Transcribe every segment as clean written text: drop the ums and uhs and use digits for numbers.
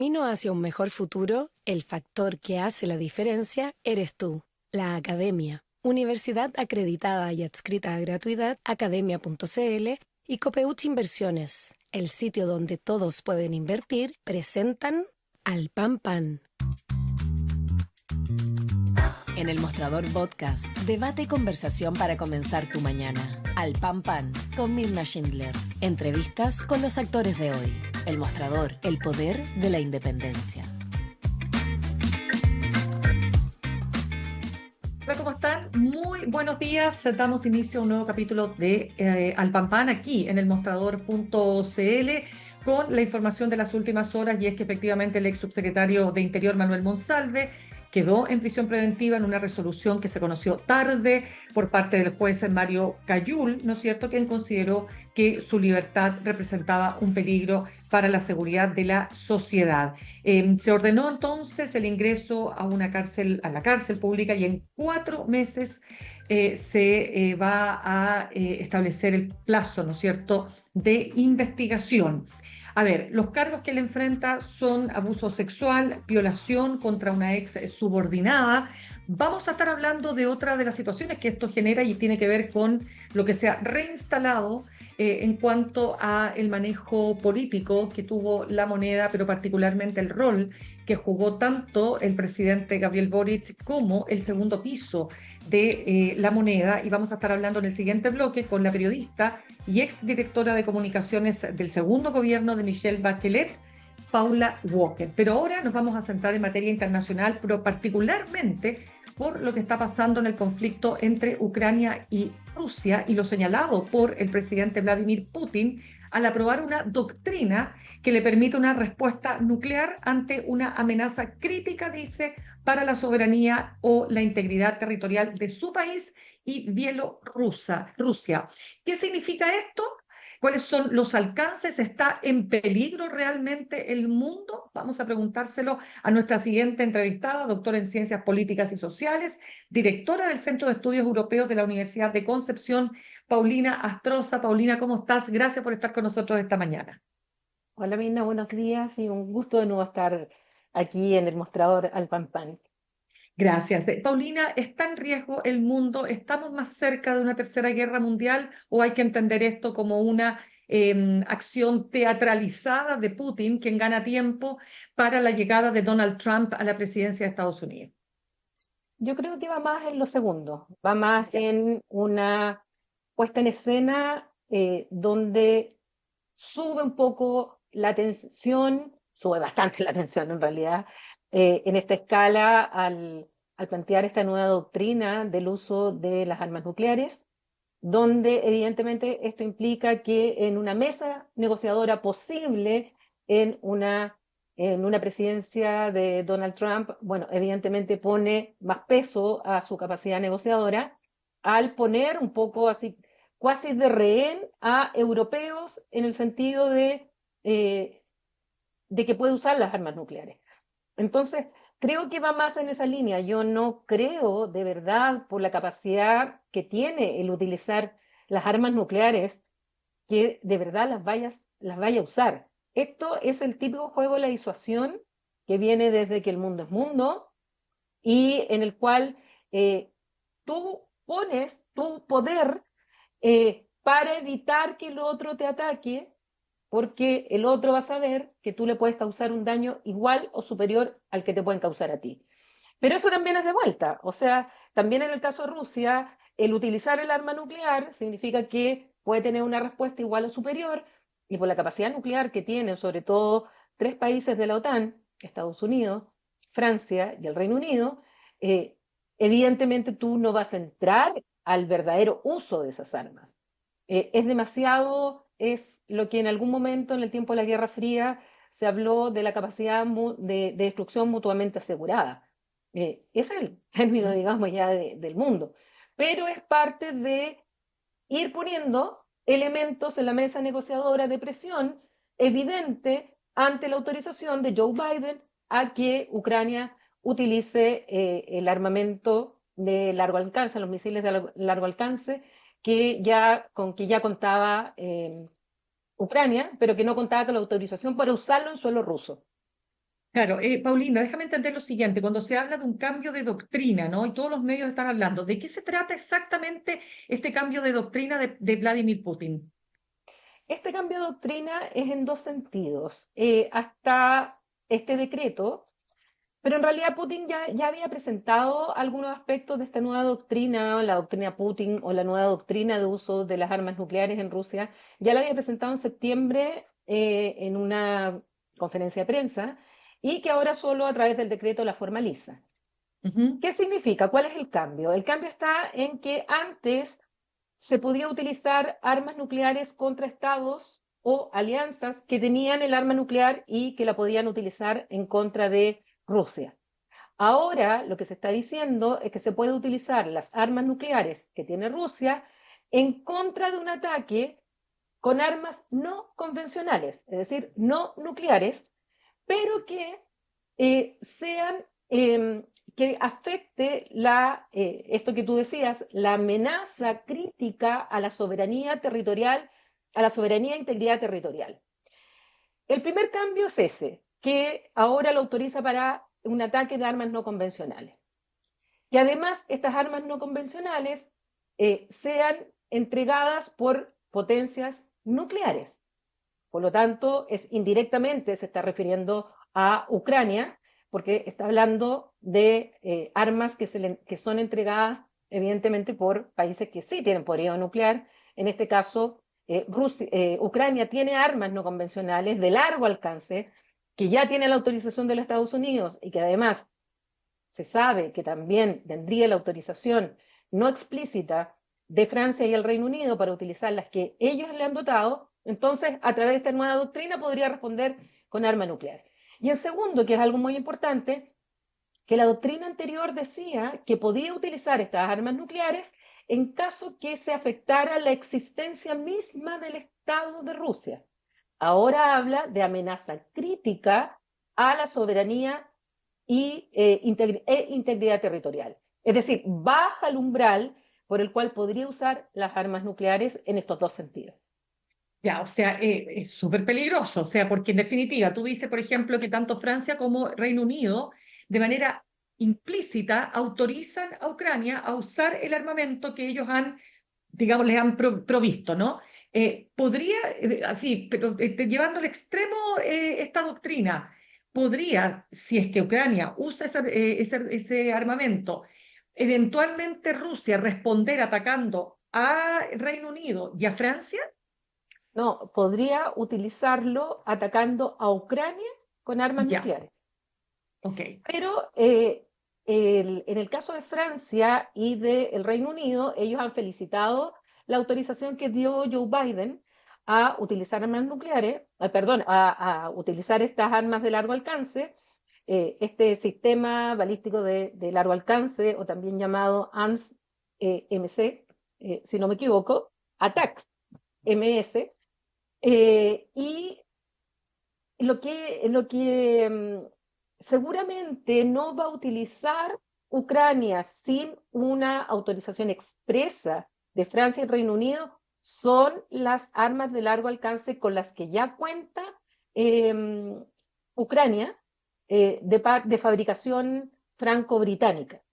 Camino hacia un mejor futuro, el factor que hace la diferencia eres tú, la Academia. Universidad acreditada y adscrita a gratuidad, academia.cl y Copeuch Inversiones, el sitio donde todos pueden invertir, presentan Al Pan Pan. En el Mostrador Podcast, debate y conversación para comenzar tu mañana. Al Pan Pan, con Mirna Schindler. Entrevistas con los actores de hoy. El Mostrador, el poder de la independencia. Hola, ¿cómo están? Muy buenos días. Damos inicio a un nuevo capítulo de Al Pan Pan aquí en el mostrador.cl con la información de las últimas horas, y es que efectivamente el ex subsecretario de Interior Manuel Monsalve quedó en prisión preventiva en una resolución que se conoció tarde por parte del juez Mario Cayul, ¿no es cierto?, quien consideró que su libertad representaba un peligro para la seguridad de la sociedad. Se ordenó entonces el ingreso a la cárcel pública, y en 4 meses se va a establecer el plazo, ¿no es cierto?, de investigación. A ver, los cargos que él enfrenta son abuso sexual, violación contra una ex subordinada. Vamos a estar hablando de otra de las situaciones que esto genera y tiene que ver con lo que se ha reinstalado en cuanto a el manejo político que tuvo la moneda, pero particularmente el rol que jugó tanto el presidente Gabriel Boric como el segundo piso de la moneda. Y vamos a estar hablando en el siguiente bloque con la periodista y exdirectora de comunicaciones del segundo gobierno de Michelle Bachelet, Paula Walker. Pero ahora nos vamos a centrar en materia internacional, pero particularmente por lo que está pasando en el conflicto entre Ucrania y Rusia, y lo señalado por el presidente Vladimir Putin al aprobar una doctrina que le permite una respuesta nuclear ante una amenaza crítica, dice, para la soberanía o la integridad territorial de su país y Bielorrusia. ¿Qué significa esto? ¿Cuáles son los alcances? ¿Está en peligro realmente el mundo? Vamos a preguntárselo a nuestra siguiente entrevistada, doctora en Ciencias Políticas y Sociales, directora del Centro de Estudios Europeos de la Universidad de Concepción, Paulina Astroza. Paulina, ¿cómo estás? Gracias por estar con nosotros esta mañana. Hola Mirna, buenos días y un gusto de nuevo estar aquí en el mostrador Al Pan Pan. Gracias. Paulina, ¿está en riesgo el mundo? ¿Estamos más cerca de una tercera guerra mundial, o hay que entender esto como una acción teatralizada de Putin, quien gana tiempo para la llegada de Donald Trump a la presidencia de Estados Unidos? Yo creo que va más en lo segundo, va más en una puesta en escena donde sube un poco la tensión, sube bastante la tensión en realidad, en esta escala al plantear esta nueva doctrina del uso de las armas nucleares, donde evidentemente esto implica que en una mesa negociadora posible, en una, en una presidencia de Donald Trump, bueno, evidentemente pone más peso a su capacidad negociadora al poner un poco así, cuasi de rehén a europeos en el sentido eh, de que puede usar las armas nucleares. Entonces, creo que va más en esa línea. Yo no creo de verdad, por la capacidad que tiene el utilizar las armas nucleares, que de verdad las vaya a usar. Esto es el típico juego de la disuasión que viene desde que el mundo es mundo, y en el cual tú pones tu poder para evitar que el otro te ataque, porque el otro va a saber que tú le puedes causar un daño igual o superior al que te pueden causar a ti. Pero eso también es de vuelta, o sea, también en el caso de Rusia, el utilizar el arma nuclear significa que puede tener una respuesta igual o superior, y por la capacidad nuclear que tienen sobre todo 3 países de la OTAN, Estados Unidos, Francia y el Reino Unido, eh, evidentemente tú no vas a entrar al verdadero uso de esas armas. Es demasiado, es lo que en algún momento en el tiempo de la Guerra Fría se habló de la capacidad de destrucción mutuamente asegurada. Ese es el término, digamos, ya del mundo. Pero es parte de ir poniendo elementos en la mesa negociadora de presión evidente ante la autorización de Joe Biden a que Ucrania utilice el armamento de largo alcance, los misiles de largo alcance, con que ya contaba Ucrania, pero que no contaba con la autorización para usarlo en suelo ruso. Claro, Paulina, déjame entender lo siguiente. Cuando se habla de un cambio de doctrina, ¿no? Y todos los medios están hablando, ¿de qué se trata exactamente este cambio de doctrina de Vladimir Putin? Este cambio de doctrina es en dos sentidos. Hasta este decreto, pero en realidad Putin ya había presentado algunos aspectos de esta nueva doctrina, la doctrina Putin o la nueva doctrina de uso de las armas nucleares en Rusia. Ya la había presentado en septiembre en una conferencia de prensa y que ahora solo a través del decreto la formaliza. Ujú. ¿Qué significa? ¿Cuál es el cambio? El cambio está en que antes se podía utilizar armas nucleares contra estados o alianzas que tenían el arma nuclear y que la podían utilizar en contra de Rusia. Ahora lo que se está diciendo es que se puede utilizar las armas nucleares que tiene Rusia en contra de un ataque con armas no convencionales, es decir, no nucleares, pero que sean, que afecte esto que tú decías, la amenaza crítica a la soberanía territorial, a la soberanía e integridad territorial. El primer cambio es ese, que ahora lo autoriza para un ataque de armas no convencionales. Y además estas armas no convencionales sean entregadas por potencias nucleares. Por lo tanto, indirectamente se está refiriendo a Ucrania, porque está hablando de armas que son entregadas evidentemente por países que sí tienen poderío nuclear. En este caso, Ucrania tiene armas no convencionales de largo alcance, que ya tiene la autorización de los Estados Unidos y que además se sabe que también tendría la autorización no explícita de Francia y el Reino Unido para utilizar las que ellos le han dotado, entonces a través de esta nueva doctrina podría responder con arma nuclear. Y en segundo, que es algo muy importante, que la doctrina anterior decía que podía utilizar estas armas nucleares en caso que se afectara la existencia misma del Estado de Rusia. Ahora habla de amenaza crítica a la soberanía integridad territorial. Es decir, baja el umbral por el cual podría usar las armas nucleares en estos dos sentidos. Ya, o sea, es súper peligroso, o sea, porque en definitiva, tú dices, por ejemplo, que tanto Francia como Reino Unido, de manera implícita, autorizan a Ucrania a usar el armamento que ellos han, digamos, les han provisto, ¿no? Podría, así, pero llevando al extremo esta doctrina, podría, si es que Ucrania usa ese armamento, eventualmente Rusia responder atacando a Reino Unido y a Francia. No, podría utilizarlo atacando a Ucrania con armas Ya, nucleares. ok. Pero en el caso de Francia y del Reino Unido, ellos han felicitado la autorización que dio Joe Biden a utilizar armas nucleares, perdón, a utilizar estas armas de largo alcance, este sistema balístico de largo alcance, o también llamado AMS-MC, si no me equivoco, ATACMS, y lo que seguramente no va a utilizar Ucrania sin una autorización expresa de Francia y Reino Unido son las armas de largo alcance con las que ya cuenta eh, Ucrania de fabricación franco-británica.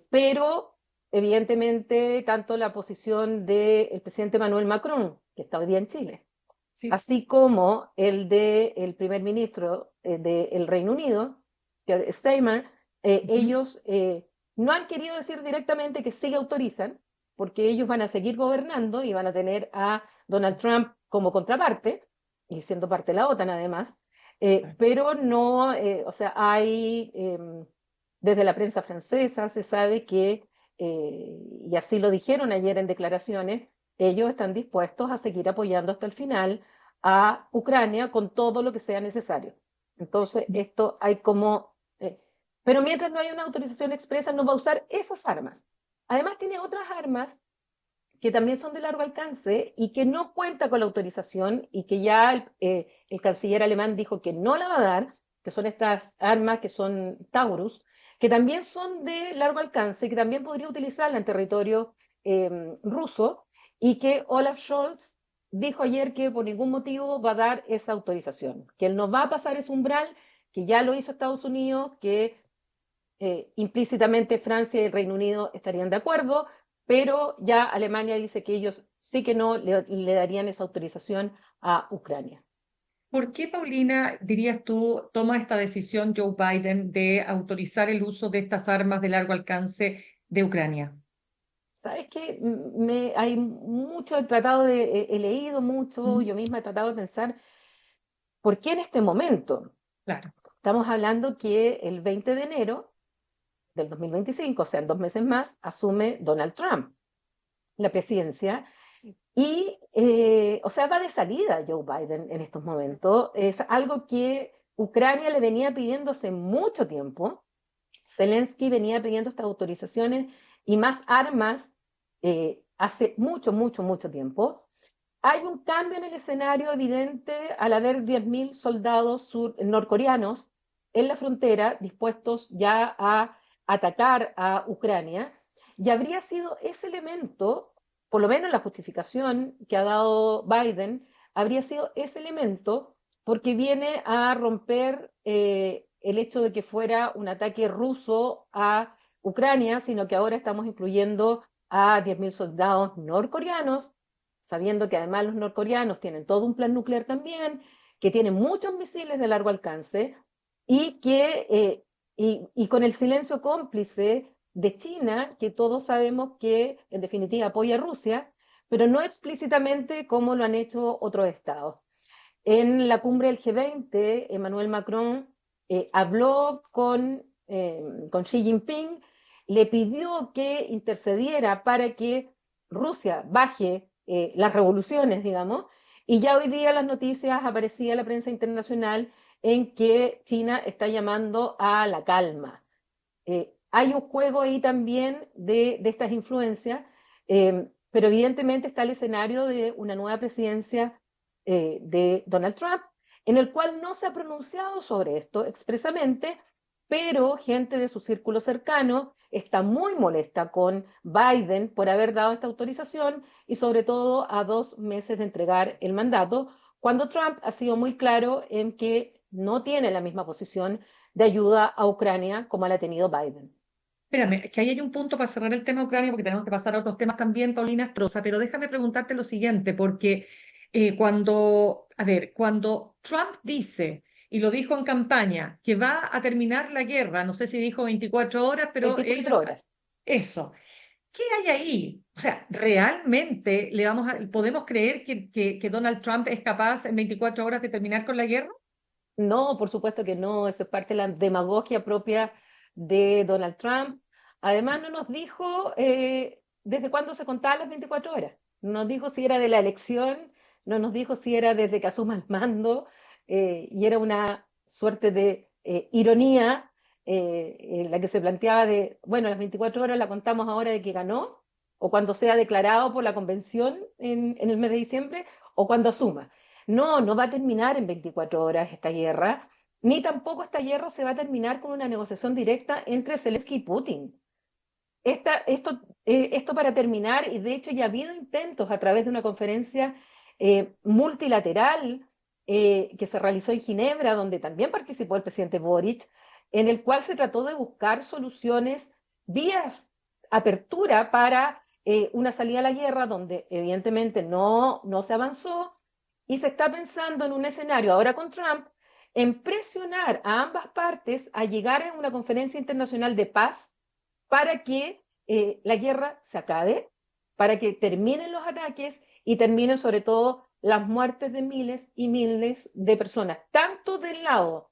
Pero evidentemente tanto la posición del presidente Manuel Macron, que está hoy día en Chile, Sí. así como el del primer ministro del Reino Unido, Keir Starmer, Ujú. ellos no han querido decir directamente que sí autorizan, porque ellos van a seguir gobernando y van a tener a Donald Trump como contraparte, y siendo parte de la OTAN además, pero no, o sea, desde la prensa francesa se sabe que, y así lo dijeron ayer en declaraciones, ellos están dispuestos a seguir apoyando hasta el final a Ucrania con todo lo que sea necesario. Entonces, esto hay como... pero mientras no hay una autorización expresa, no va a usar esas armas. Además, tiene otras armas que también son de largo alcance y que no cuenta con la autorización y que ya el canciller alemán dijo que no la va a dar, que son estas armas que son Taurus, que también son de largo alcance, que también podría utilizarla en territorio ruso y que Olaf Scholz dijo ayer que por ningún motivo va a dar esa autorización, que él no va a pasar ese umbral que ya lo hizo Estados Unidos, que implícitamente Francia y el Reino Unido estarían de acuerdo, pero ya Alemania dice que ellos sí que no le darían esa autorización a Ucrania. ¿Por qué, Paulina, dirías tú, toma esta decisión Joe Biden de autorizar el uso de estas armas de largo alcance de Ucrania? ¿Sabes qué? Hay mucho, he leído mucho, Mm, yo misma he tratado de pensar, ¿por qué en este momento? claro. Estamos hablando que el 20 de enero del 2025, o sea, en 2 meses más, asume Donald Trump la presidencia. Y, o sea, va de salida Joe Biden en estos momentos. Es algo que Ucrania le venía pidiendo hace mucho tiempo. Zelensky venía pidiendo estas autorizaciones y más armas hace mucho, mucho, mucho tiempo. Hay un cambio en el escenario evidente al haber 10.000 soldados norcoreanos en la frontera dispuestos ya a atacar a Ucrania. Y habría sido ese elemento, por lo menos la justificación que ha dado Biden, habría sido ese elemento porque viene a romper el hecho de que fuera un ataque ruso a Ucrania, sino que ahora estamos incluyendo a 10.000 soldados norcoreanos, sabiendo que además los norcoreanos tienen todo un plan nuclear también, que tienen muchos misiles de largo alcance y y con el silencio cómplice de China, que todos sabemos que en definitiva apoya a Rusia, pero no explícitamente como lo han hecho otros estados. En la cumbre del G20, Emmanuel Macron habló con Xi Jinping, le pidió que intercediera para que Rusia baje las revoluciones, digamos, y ya hoy día las noticias aparecía en la prensa internacional en que China está llamando a la calma. Hay un juego ahí también de estas influencias, pero evidentemente está el escenario de una nueva presidencia de Donald Trump, en el cual no se ha pronunciado sobre esto expresamente, pero gente de su círculo cercano está muy molesta con Biden por haber dado esta autorización y sobre todo a 2 meses de entregar el mandato, cuando Trump ha sido muy claro en que no tiene la misma posición de ayuda a Ucrania como la ha tenido Biden. Espérame, que ahí hay un punto para cerrar el tema Ucrania, porque tenemos que pasar a otros temas también, Paulina Estroza, pero déjame preguntarte lo siguiente, porque cuando Trump dice, y lo dijo en campaña, que va a terminar la guerra, no sé si dijo 24 horas, pero él, 24 horas. eso, ¿qué hay ahí? O sea, ¿realmente podemos creer que Donald Trump es capaz en 24 horas de terminar con la guerra? No, por supuesto que no, eso es parte de la demagogia propia de Donald Trump. Además, no nos dijo desde cuándo se contaban las 24 horas. No nos dijo si era de la elección, no nos dijo si era desde que asuma el mando, y era una suerte de ironía en la que se planteaba de, bueno, las 24 horas la contamos ahora de que ganó, o cuando sea declarado por la convención en el mes de diciembre, o cuando asuma. No, no va a terminar en 24 horas esta guerra, ni tampoco esta guerra se va a terminar con una negociación directa entre Zelensky y Putin. Esto para terminar, y de hecho ya ha habido intentos a través de una conferencia multilateral que se realizó en Ginebra, donde también participó el presidente Boric, en el cual se trató de buscar soluciones, vías, apertura para una salida a la guerra, donde evidentemente no se avanzó, y se está pensando en un escenario ahora con Trump en presionar a ambas partes a llegar a una conferencia internacional de paz para que la guerra se acabe, para que terminen los ataques y terminen sobre todo las muertes de miles y miles de personas, tanto del lado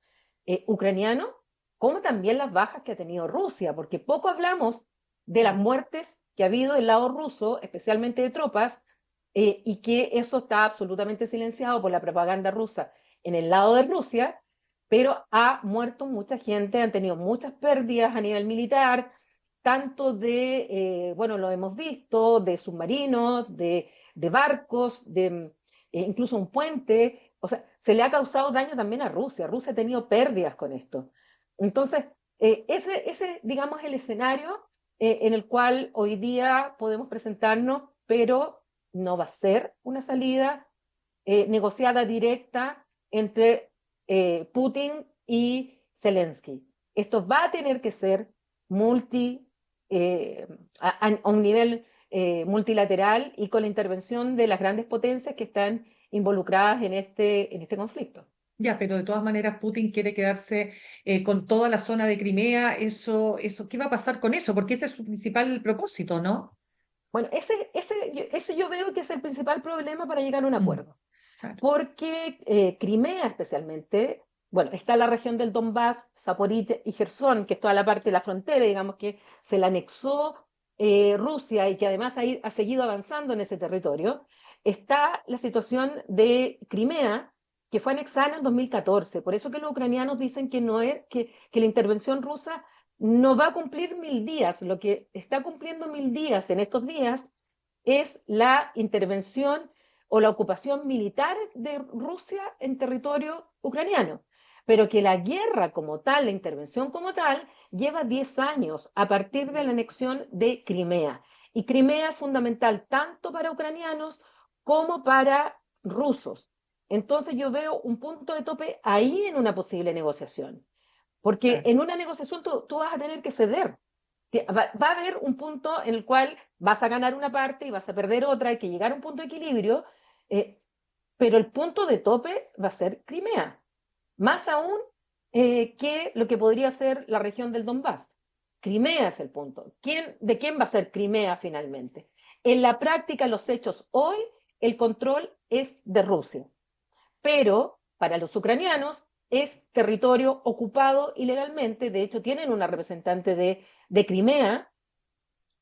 ucraniano como también las bajas que ha tenido Rusia, porque poco hablamos de las muertes que ha habido del lado ruso, especialmente de tropas, y que eso está absolutamente silenciado por la propaganda rusa en el lado de Rusia, pero ha muerto mucha gente, han tenido muchas pérdidas a nivel militar, tanto bueno, lo hemos visto, de submarinos, de barcos, incluso un puente. O sea, se le ha causado daño también a Rusia. Rusia ha tenido pérdidas con esto. Entonces, digamos, el escenario en el cual hoy día podemos presentarnos, pero no va a ser una salida negociada directa entre Putin y Zelensky. Esto va a tener que ser a un nivel multilateral y con la intervención de las grandes potencias que están involucradas en este conflicto. Ya, pero de todas maneras Putin quiere quedarse con toda la zona de Crimea. ¿Qué va a pasar con eso? Porque ese es su principal propósito, ¿no? Bueno, ese yo veo que es el principal problema para llegar a un Mm, acuerdo, claro. porque Crimea especialmente, bueno, está la región del Donbass, Zaporizhia y Gerson, que es toda la parte de la frontera, digamos que se la anexó Rusia y que además ha seguido avanzando en ese territorio. Está la situación de Crimea, que fue anexada en el 2014. Por eso que los ucranianos dicen que no es, que la intervención rusa no va a cumplir 1000 días. Lo que está cumpliendo 1000 días en estos días es la intervención o la ocupación militar de Rusia en territorio ucraniano. Pero que la guerra como tal, la intervención como tal, lleva 10 años a partir de la anexión de Crimea. Y Crimea es fundamental tanto para ucranianos como para rusos. Entonces yo veo un punto de tope ahí en una posible negociación. Porque Claro. en una negociación tú vas a tener que ceder. Va a haber un punto en el cual vas a ganar una parte y vas a perder otra, hay que llegar a un punto de equilibrio, eh, pero el punto de tope va a ser Crimea, más aún que lo que podría ser la región del Donbass. Crimea es el punto. ¿De quién va a ser Crimea finalmente? En la práctica, los hechos hoy, el control es de Rusia, pero para los ucranianos es territorio ocupado ilegalmente. De hecho, tienen una representante de Crimea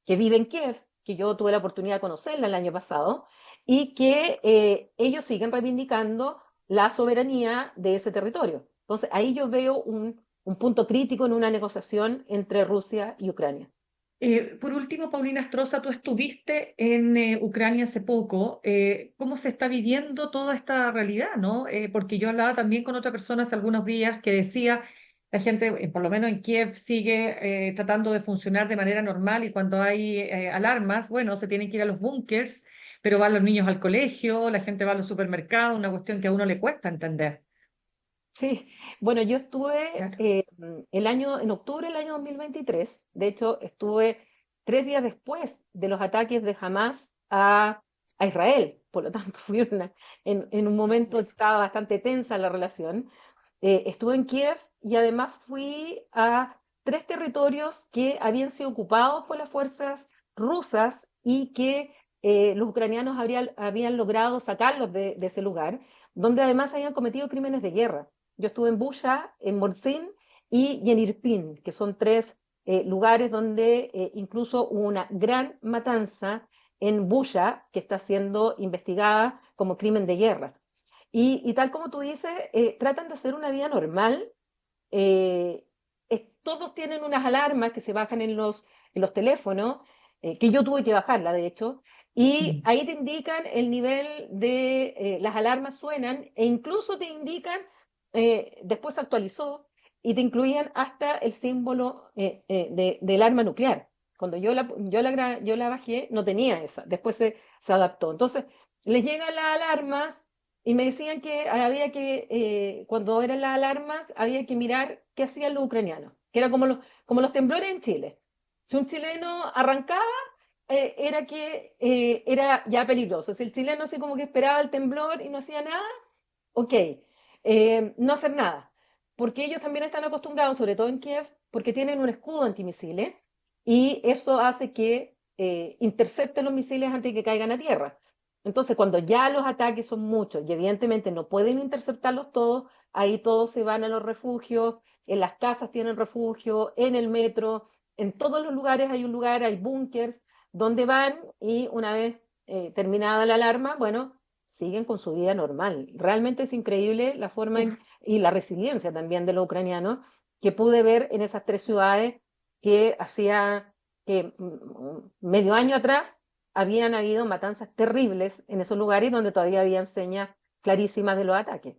que vive en Kiev, que yo tuve la oportunidad de conocerla el año pasado, y que ellos siguen reivindicando la soberanía de ese territorio. Entonces, ahí yo veo un punto crítico en una negociación entre Rusia y Ucrania. Por último, Paulina Astroza, tú estuviste en Ucrania hace poco. ¿Cómo se está viviendo toda esta realidad, no? Porque yo hablaba también con otra persona hace algunos días que decía, la gente, por lo menos en Kiev, sigue tratando de funcionar de manera normal y cuando hay alarmas, bueno, se tienen que ir a los búnkers, pero van los niños al colegio, la gente va a los supermercados, una cuestión que a uno le cuesta entender. Sí, bueno, yo estuve Claro. en octubre del año 2023. De hecho, estuve 3 días después de los ataques de Hamas a Israel. Por lo tanto, en un momento estaba bastante tensa la relación. Estuve en Kiev y además fui a 3 territorios que habían sido ocupados por las fuerzas rusas y que los ucranianos habían logrado sacarlos de ese lugar, donde además habían cometido crímenes de guerra. Yo estuve en Busha, en Morzin y en Irpin, que son 3 lugares donde incluso hubo una gran matanza en Busha, que está siendo investigada como crimen de guerra. Y tal como tú dices, tratan de hacer una vida normal. eh, Todos tienen unas alarmas que se bajan en los teléfonos, que yo tuve que bajarla, de hecho, y Mm. ahí te indican el nivel de las alarmas suenan e incluso te indican, después se actualizó y te incluían hasta el símbolo del arma nuclear. Cuando yo la bajé, no tenía esa, después se adaptó. Entonces, les llegan las alarmas y me decían que cuando eran las alarmas, había que mirar qué hacían los ucranianos, que era como los temblores en Chile. Si un chileno arrancaba, era ya peligroso. Si el chileno así como que esperaba el temblor y no hacía nada, ok, no hacer nada. Porque ellos también están acostumbrados, sobre todo en Kiev, porque tienen un escudo antimisiles y eso hace que intercepten los misiles antes de que caigan a tierra. Entonces, cuando ya los ataques son muchos y evidentemente no pueden interceptarlos todos, ahí todos se van a los refugios, en las casas tienen refugio, en el metro, en todos los lugares hay un lugar, hay búnkers, donde van y una vez terminada la alarma, bueno, siguen con su vida normal. Realmente es increíble la forma y la resiliencia también de los ucranianos que pude ver en esas 3 ciudades que hacía que medio año atrás habían habido matanzas terribles en esos lugares donde todavía habían señas clarísimas de los ataques.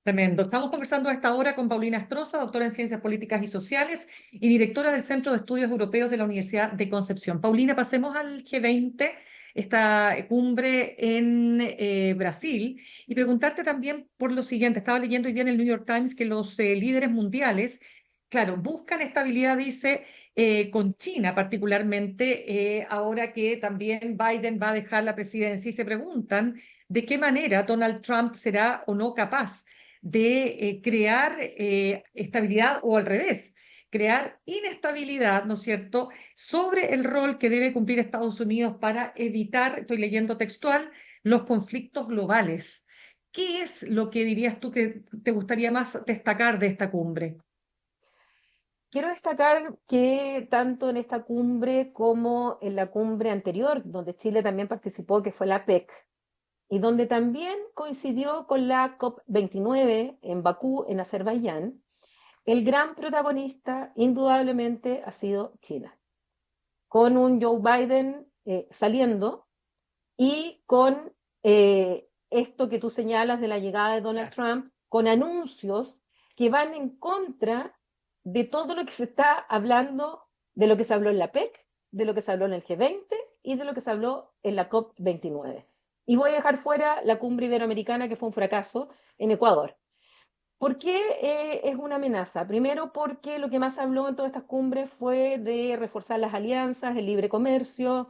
Tremendo. Estamos conversando a esta hora con Paulina Astroza, doctora en Ciencias Políticas y Sociales y directora del Centro de Estudios Europeos de la Universidad de Concepción. Paulina, pasemos al G20. esta cumbre en Brasil, y preguntarte también por lo siguiente. Estaba leyendo hoy día en el New York Times que los líderes mundiales, claro, buscan estabilidad, dice, con China particularmente, ahora que también Biden va a dejar la presidencia, y se preguntan de qué manera Donald Trump será o no capaz de crear estabilidad, o al revés, crear inestabilidad, ¿no es cierto?, sobre el rol que debe cumplir Estados Unidos para evitar, estoy leyendo textual, los conflictos globales. ¿Qué es lo que dirías tú que te gustaría más destacar de esta cumbre? Quiero destacar que tanto en esta cumbre como en la cumbre anterior, donde Chile también participó, que fue la PEC, y donde también coincidió con la COP29 en Bakú, en Azerbaiyán, el gran protagonista indudablemente ha sido China, con un Joe Biden saliendo y con esto que tú señalas de la llegada de Donald Trump, con anuncios que van en contra de todo lo que se está hablando, de lo que se habló en la PEC, de lo que se habló en el G20 y de lo que se habló en la COP29. Y voy a dejar fuera la cumbre iberoamericana, que fue un fracaso en Ecuador. ¿Por qué es una amenaza? Primero, porque lo que más se habló en todas estas cumbres fue de reforzar las alianzas, el libre comercio,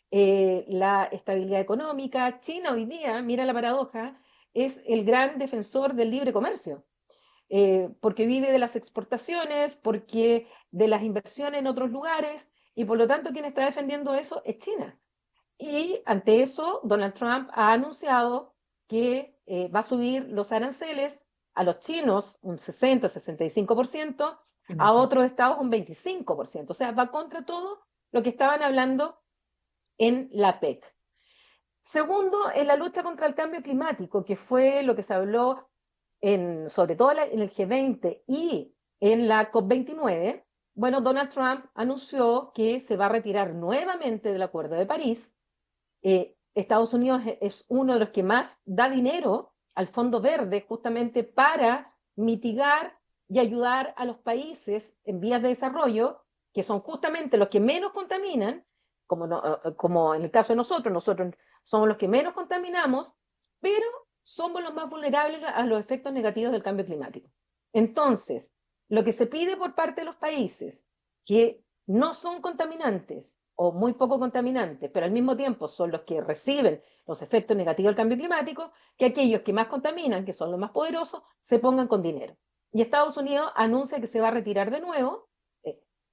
la estabilidad económica. China hoy día, mira la paradoja, es el gran defensor del libre comercio, porque vive de las exportaciones, porque de las inversiones en otros lugares, y por lo tanto quien está defendiendo eso es China. Y ante eso, Donald Trump ha anunciado que va a subir los aranceles a los chinos un 60-65%, a otros estados un 25%. O sea, va contra todo lo que estaban hablando en la PEC. Segundo, en la lucha contra el cambio climático, que fue lo que se habló sobre todo en el G20 y en la COP29. Bueno, Donald Trump anunció que se va a retirar nuevamente del Acuerdo de París. Estados Unidos es uno de los que más da dinero al Fondo Verde justamente para mitigar y ayudar a los países en vías de desarrollo, que son justamente los que menos contaminan, como en el caso de nosotros somos los que menos contaminamos, pero somos los más vulnerables a los efectos negativos del cambio climático. Entonces, lo que se pide por parte de los países que no son contaminantes o muy poco contaminantes, pero al mismo tiempo son los que reciben los efectos negativos del cambio climático, que aquellos que más contaminan, que son los más poderosos, se pongan con dinero. Y Estados Unidos anuncia que se va a retirar de nuevo.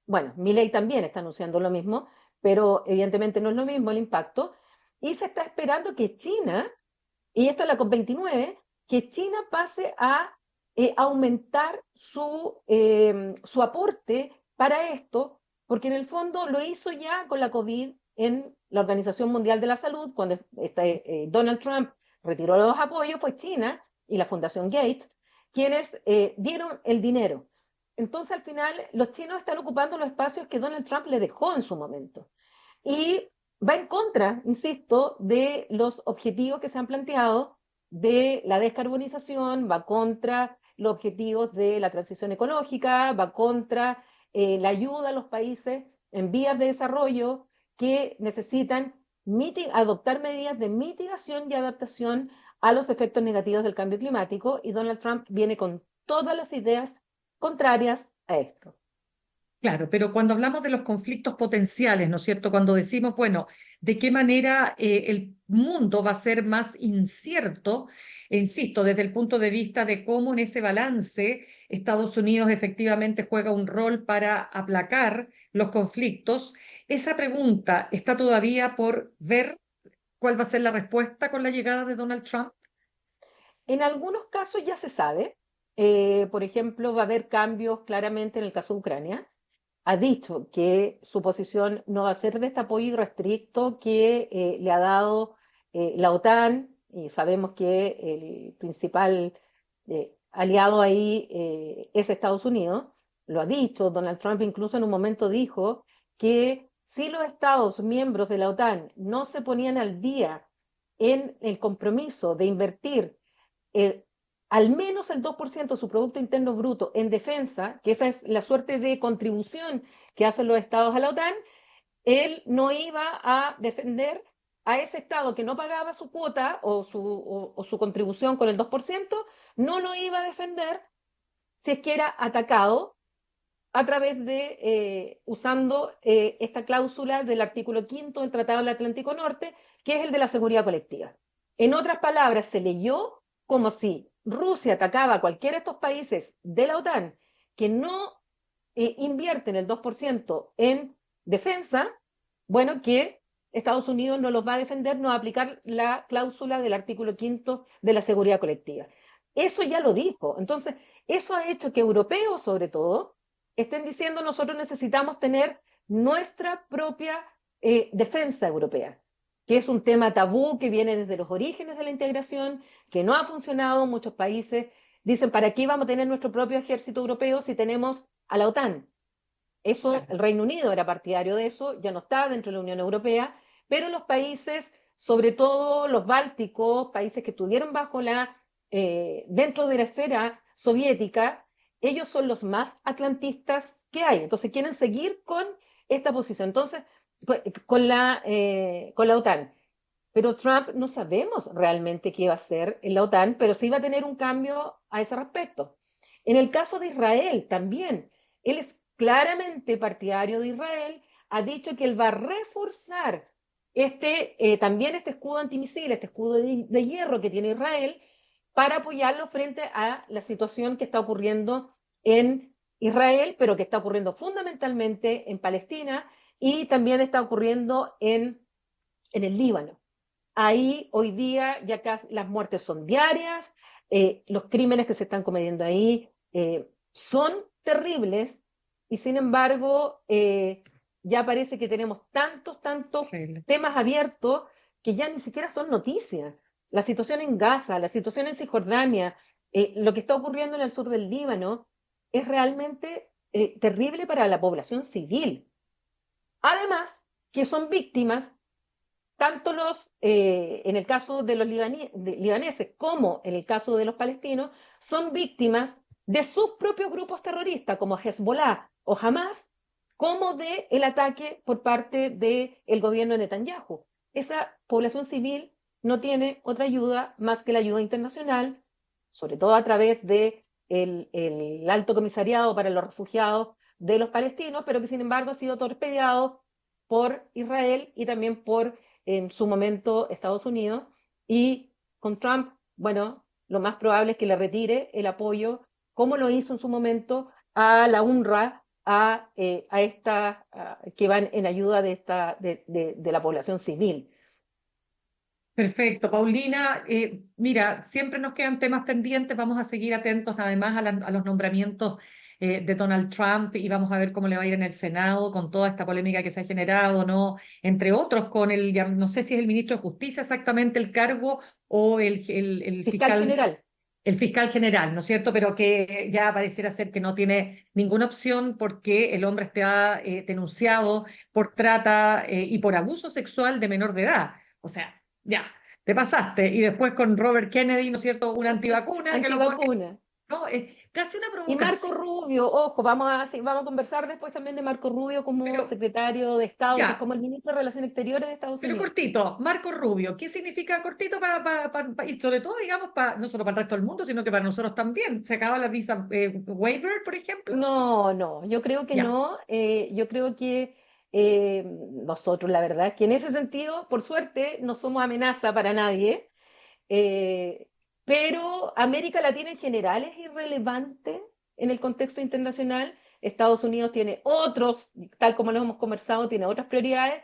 Bueno, Milei también está anunciando lo mismo, pero evidentemente no es lo mismo el impacto. Y se está esperando que China, y esto es la COP29, que China pase a aumentar su aporte para esto, porque en el fondo lo hizo ya con la COVID en la Organización Mundial de la Salud, cuando Donald Trump retiró los apoyos, fue China y la Fundación Gates quienes dieron el dinero. Entonces, al final, los chinos están ocupando los espacios que Donald Trump le dejó en su momento. Y va en contra, insisto, de los objetivos que se han planteado de la descarbonización, va contra los objetivos de la transición ecológica, va contra la ayuda a los países en vías de desarrollo que necesitan adoptar medidas de mitigación y adaptación a los efectos negativos del cambio climático, y Donald Trump viene con todas las ideas contrarias a esto. Claro, pero cuando hablamos de los conflictos potenciales, ¿no es cierto? Cuando decimos, bueno, de qué manera el mundo va a ser más incierto, insisto, desde el punto de vista de cómo en ese balance Estados Unidos efectivamente juega un rol para aplacar los conflictos, esa pregunta está todavía por ver cuál va a ser la respuesta con la llegada de Donald Trump. En algunos casos ya se sabe. Por ejemplo, va a haber cambios claramente en el caso de Ucrania. Ha dicho que su posición no va a ser de este apoyo irrestricto que le ha dado la OTAN, y sabemos que el principal aliado ahí es Estados Unidos. Lo ha dicho. Donald Trump incluso en un momento dijo que si los Estados miembros de la OTAN no se ponían al día en el compromiso de invertir eh, al menos el 2% de su Producto Interno Bruto en defensa, que esa es la suerte de contribución que hacen los estados a la OTAN, él no iba a defender a ese Estado que no pagaba su cuota o su contribución con el 2%, no lo iba a defender si es que era atacado a través de, usando esta cláusula del artículo 5 del Tratado del Atlántico Norte, que es el de la seguridad colectiva. En otras palabras, se leyó como si Rusia atacaba a cualquiera de estos países de la OTAN que no invierten el 2% en defensa, bueno, que Estados Unidos no los va a defender, no va a aplicar la cláusula del artículo 5 de la seguridad colectiva. Eso ya lo dijo. Entonces, eso ha hecho que europeos, sobre todo, estén diciendo nosotros necesitamos tener nuestra propia defensa europea, que es un tema tabú que viene desde los orígenes de la integración, que no ha funcionado. Muchos países dicen, ¿para qué vamos a tener nuestro propio ejército europeo si tenemos a la OTAN? Eso, el Reino Unido era partidario de eso, ya no está dentro de la Unión Europea, pero los países, sobre todo los bálticos, países que estuvieron dentro de la esfera soviética, ellos son los más atlantistas que hay. Entonces quieren seguir con esta posición. Entonces, con la OTAN. Pero Trump no sabemos realmente qué va a hacer en la OTAN, pero sí va a tener un cambio a ese respecto. En el caso de Israel también, él es claramente partidario de Israel, ha dicho que él va a reforzar también este escudo antimisil, este escudo de hierro que tiene Israel, para apoyarlo frente a la situación que está ocurriendo en Israel, pero que está ocurriendo fundamentalmente en Palestina y también está ocurriendo en el Líbano. Ahí hoy día ya casi las muertes son diarias, los crímenes que se están cometiendo ahí son terribles y sin embargo ya parece que tenemos tantos temas abiertos que ya ni siquiera son noticias. La situación en Gaza, la situación en Cisjordania, lo que está ocurriendo en el sur del Líbano es realmente terrible para la población civil. Además, que son víctimas tanto en el caso de los libaneses como en el caso de los palestinos, son víctimas de sus propios grupos terroristas, como Hezbollah o Hamas, como del ataque por parte del gobierno de Netanyahu. Esa población civil no tiene otra ayuda más que la ayuda internacional, sobre todo a través del Alto Comisariado para los Refugiados de los palestinos, pero que sin embargo ha sido torpedeado por Israel y también por en su momento Estados Unidos, y con Trump, bueno, lo más probable es que le retire el apoyo, como lo hizo en su momento a la UNRWA, que van en ayuda de la población civil. Perfecto, Paulina. Mira, siempre nos quedan temas pendientes. Vamos a seguir atentos además a los nombramientos de Donald Trump y vamos a ver cómo le va a ir en el Senado con toda esta polémica que se ha generado, ¿no? Entre otros, ya no sé si es el ministro de Justicia exactamente el cargo o el Fiscal general. El fiscal general, ¿no es cierto? Pero que ya pareciera ser que no tiene ninguna opción porque el hombre está denunciado por trata y por abuso sexual de menor de edad. O sea, ya, te pasaste. Y después con Robert Kennedy, ¿no es cierto? Una antivacuna que lo pone, Antivacuna. ¿no? Casi una Y Marco provocación. Rubio, ojo, vamos a conversar después también de Marco Rubio como Pero secretario de Estado, que es ya, como el ministro de Relaciones Exteriores de Estados pero Unidos. cortito, Marco Rubio, ¿qué significa cortito y sobre todo, digamos, no solo para el resto del mundo, sino que para nosotros también? ¿Se acaba la visa waiver, por ejemplo? No, no, yo creo que Ya. no. Yo creo que nosotros, la verdad es que en ese sentido, por suerte, no somos amenaza para nadie. eh, pero América Latina en general es irrelevante en el contexto internacional. Estados Unidos tiene otros, tal como lo hemos conversado, tiene otras prioridades,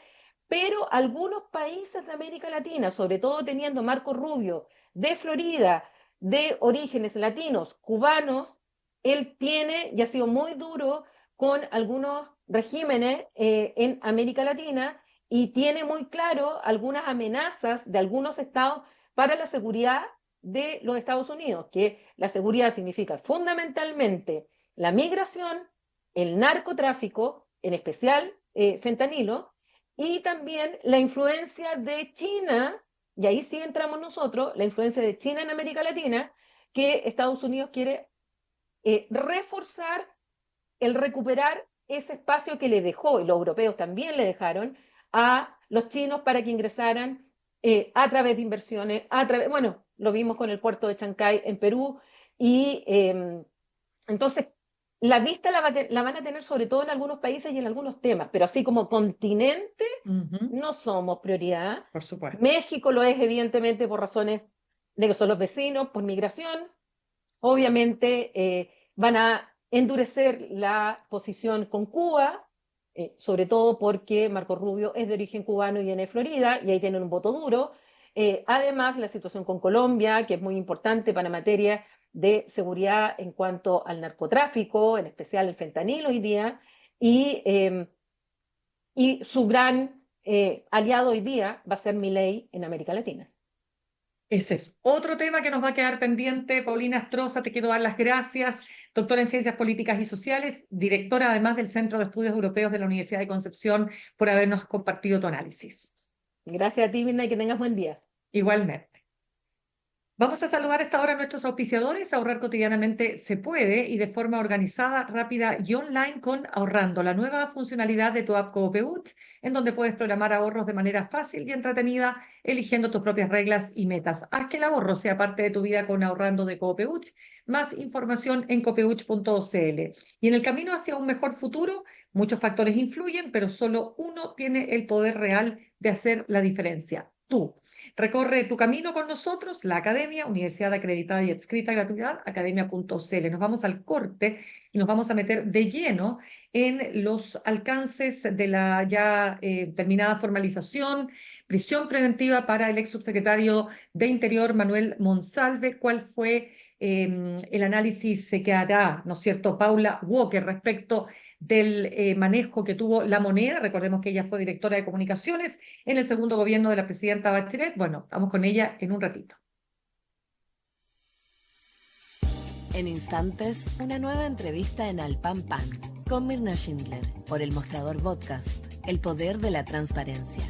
pero algunos países de América Latina, sobre todo teniendo Marco Rubio de Florida, de orígenes latinos, cubanos, él tiene y ha sido muy duro con algunos regímenes en América Latina y tiene muy claro algunas amenazas de algunos estados para la seguridad de los Estados Unidos, que la seguridad significa fundamentalmente la migración, el narcotráfico, en especial fentanilo, y también la influencia de China, y ahí sí entramos nosotros, la influencia de China en América Latina, que Estados Unidos quiere reforzar el recuperar ese espacio que le dejó, y los europeos también le dejaron, a los chinos para que ingresaran a través de inversiones, bueno, lo vimos con el puerto de Chancay en Perú, y entonces la vista la van a tener sobre todo en algunos países y en algunos temas, pero así como continente Ujú, no somos prioridad. por supuesto. México lo es evidentemente por razones de que son los vecinos, por migración. Obviamente van a endurecer la posición con Cuba, sobre todo porque Marco Rubio es de origen cubano y viene de Florida, y ahí tienen un voto duro. Además, la situación con Colombia, que es muy importante para materia de seguridad en cuanto al narcotráfico, en especial el fentanilo hoy día, y su gran aliado hoy día va a ser Milei en América Latina. Ese es otro tema que nos va a quedar pendiente. Paulina Astroza, te quiero dar las gracias, doctora en Ciencias Políticas y Sociales, directora además del Centro de Estudios Europeos de la Universidad de Concepción, por habernos compartido tu análisis. Gracias a ti, Mirna, y que tengas buen día. Igualmente. Vamos a saludar a esta hora a nuestros auspiciadores. Ahorrar cotidianamente se puede y de forma organizada, rápida y online con Ahorrando, la nueva funcionalidad de tu app Coopebut, en donde puedes programar ahorros de manera fácil y entretenida, eligiendo tus propias reglas y metas. Haz que el ahorro sea parte de tu vida con Ahorrando de Coopebut. Más información en copebut.cl. Y en el camino hacia un mejor futuro, muchos factores influyen, pero solo uno tiene el poder real de hacer la diferencia: tú. Recorre tu camino con nosotros, la Academia, Universidad Acreditada y Adscrita a Gratuidad, academia.cl. Nos vamos al corte y nos vamos a meter de lleno en los alcances de la ya terminada formalización, prisión preventiva para el ex subsecretario de Interior, Manuel Monsalve. ¿Cuál fue el análisis que hará, ¿no es cierto?, Paula Walker respecto del manejo que tuvo La Moneda? Recordemos que ella fue directora de comunicaciones en el segundo gobierno de la presidenta Bachelet. Bueno, vamos con ella en un ratito. En instantes, una nueva entrevista en Al Pan Pan con Mirna Schindler por El Mostrador Podcast, el poder de la transparencia.